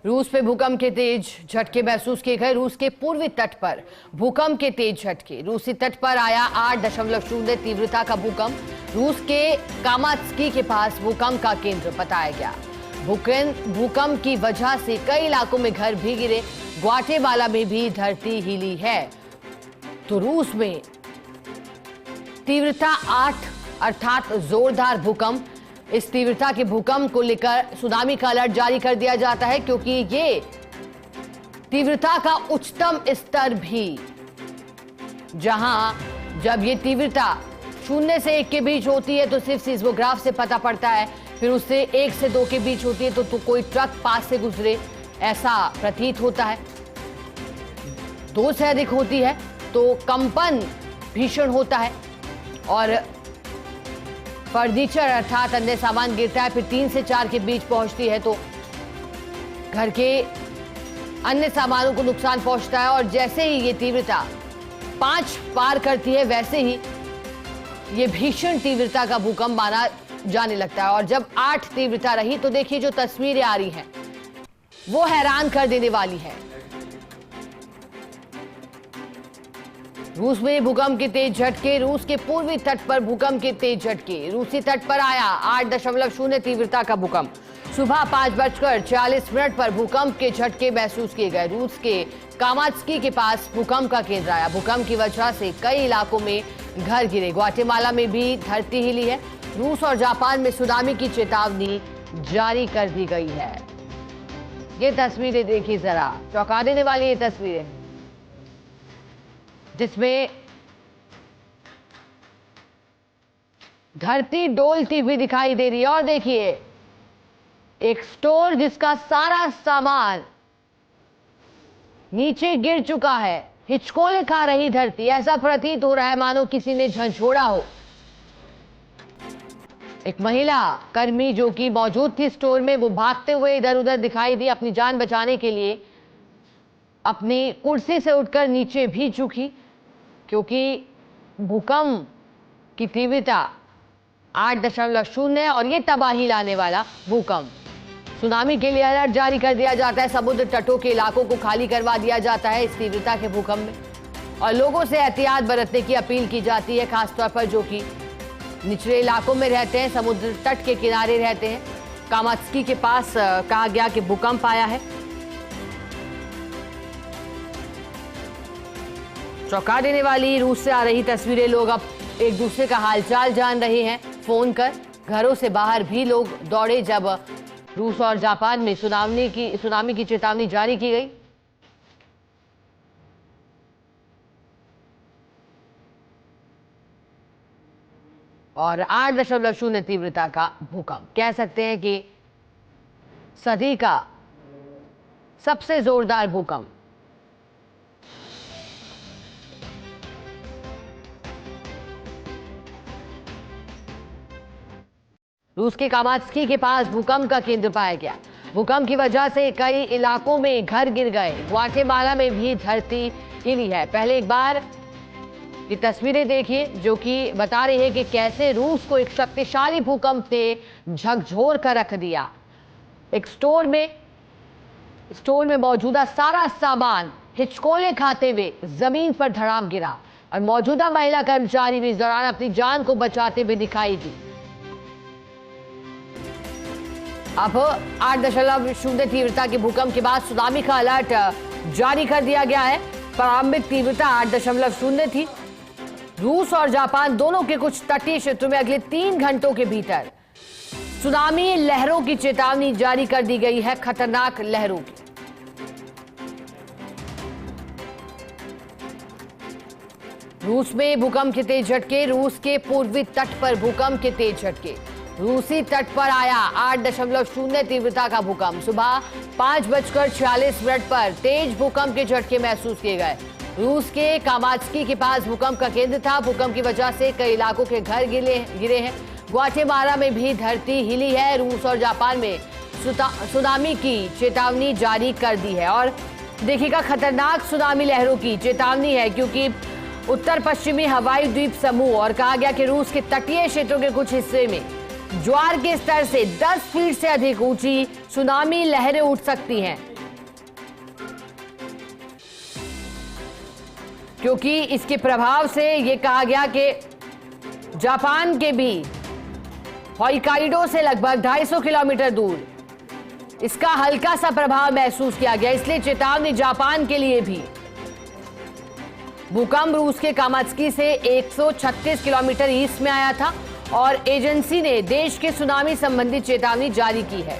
रूस पे भूकंप के तेज झटके महसूस किए गए। रूस के पूर्वी तट पर भूकंप के तेज झटके। रूसी तट पर आया 8.0 तीव्रता का भूकंप। रूस के कामात्स्की के पास भूकंप का केंद्र बताया गया। भूकंप की वजह से कई इलाकों में घर भी गिरे। ग्वाटेमाला में भी धरती हिली है। तो रूस में तीव्रता 8 अर्थात जोरदार भूकंप। इस तीव्रता के भूकंप को लेकर सुनामी का अलर्ट जारी कर दिया जाता है, क्योंकि ये तीव्रता का उच्चतम स्तर भी, जहां जब ये तीव्रता 0 से 1 के बीच होती है तो सिर्फ सीस्मोग्राफ से पता पड़ता है, फिर उससे 1 से 2 के बीच होती है तो कोई ट्रक पास से गुजरे ऐसा प्रतीत होता है। 2 से अधिक होती है तो कंपन भीषण होता है और फर्नीचर अर्थात अन्य सामान गिरता है। फिर 3 से 4 के बीच पहुंचती है तो घर के अन्य सामानों को नुकसान पहुंचता है। और जैसे ही ये तीव्रता 5 पार करती है, वैसे ही ये भीषण तीव्रता का भूकंप माना जाने लगता है। और जब 8 तीव्रता रही तो देखिए जो तस्वीरें आ रही हैं वो हैरान कर देने वाली है। रूस में भूकंप के तेज झटके। रूस के पूर्वी तट पर भूकंप के तेज झटके। रूसी तट पर आया 8.0 तीव्रता का भूकंप। सुबह 5:46 पर भूकंप के झटके महसूस किए गए। रूस के कामात्स्की के पास भूकंप का केंद्र आया। भूकंप की वजह से कई इलाकों में घर गिरे। ग्वाटेमाला में भी धरती हिली है। रूस और जापान में सुनामी की चेतावनी जारी कर दी गई है। ये तस्वीरें देखिए जरा, चौंका देने वाली ये तस्वीरें, जिसमें धरती डोलती हुई दिखाई दे रही है। और देखिए एक स्टोर जिसका सारा सामान नीचे गिर चुका है। हिचकोले खा रही धरती, ऐसा प्रतीत हो रहा है मानो किसी ने झंझोड़ा हो। एक महिला कर्मी जो कि मौजूद थी स्टोर में, वो भागते हुए इधर उधर दिखाई दी। अपनी जान बचाने के लिए अपनी कुर्सी से उठकर नीचे भी झुकी, क्योंकि भूकंप की तीव्रता 8.0 है और ये तबाही लाने वाला भूकंप। सुनामी के लिए अलर्ट जारी कर दिया जाता है। समुद्र तटों के इलाकों को खाली करवा दिया जाता है इस तीव्रता के भूकंप में, और लोगों से एहतियात बरतने की अपील की जाती है, खासतौर पर जो कि निचले इलाकों में रहते हैं, समुद्र तट के किनारे रहते हैं। कामात्स्की के पास कहा गया कि भूकंप आया है। चौंका देने वाली रूस से आ रही तस्वीरें। लोग अब एक दूसरे का हालचाल जान रहे हैं फोन कर। घरों से बाहर भी लोग दौड़े जब रूस और जापान में सुनामी की चेतावनी जारी की गई। और 8.0 तीव्रता का भूकंप, कह सकते हैं कि सदी का सबसे जोरदार भूकंप। रूस के कामात्स्की के पास भूकंप का केंद्र पाया गया। भूकंप की वजह से कई इलाकों में घर गिर गए। ग्वाटेमाला में भी धरती हिली है। पहले एक बार ये तस्वीरें देखिए जो कि बता रही है कि कैसे रूस को एक शक्तिशाली भूकंप ने झकझोर कर रख दिया। एक स्टोर में मौजूदा सारा सामान हिचकोले खाते हुए जमीन पर धड़ाम गिरा और मौजूदा महिला कर्मचारी भी इस दौरान अपनी जान को बचाते हुए दिखाई दी। अब 8.0 तीव्रता के भूकंप के बाद सुनामी का अलर्ट जारी कर दिया गया है। प्रारंभिक तीव्रता 8.0 थी। रूस और जापान दोनों के कुछ तटीय क्षेत्रों में अगले 3 घंटों के भीतर सुनामी लहरों की चेतावनी जारी कर दी गई है। खतरनाक लहरों की। रूस में भूकंप के तेज झटके। रूस के पूर्वी तट पर भूकंप के तेज झटके। रूसी तट पर आया 8.0 तीव्रता का भूकंप। सुबह 5:46 पर तेज भूकंप के झटके महसूस किए गए। रूस के कामात्स्की के पास भूकंप का केंद्र था। भूकंप की वजह से कई इलाकों के घर गिरे हैं। ग्वाटेमाला में भी धरती हिली है। रूस और जापान में सुनामी की चेतावनी जारी कर दी है। और देखिएगा, खतरनाक सुनामी लहरों की चेतावनी है, क्योंकि उत्तर पश्चिमी हवाई द्वीप समूह और कहा गया कि रूस के तटीय क्षेत्रों के कुछ हिस्से में ज्वार के स्तर से 10 फीट से अधिक ऊंची सुनामी लहरें उठ सकती हैं। क्योंकि इसके प्रभाव से ये कहा गया कि जापान के भी होक्काइडो से लगभग 250 किलोमीटर दूर इसका हल्का सा प्रभाव महसूस किया गया, इसलिए चेतावनी जापान के लिए भी। भूकंप रूस के कामात्सकी से 136 किलोमीटर ईस्ट में आया था और एजेंसी ने देश के सुनामी संबंधी चेतावनी जारी की है।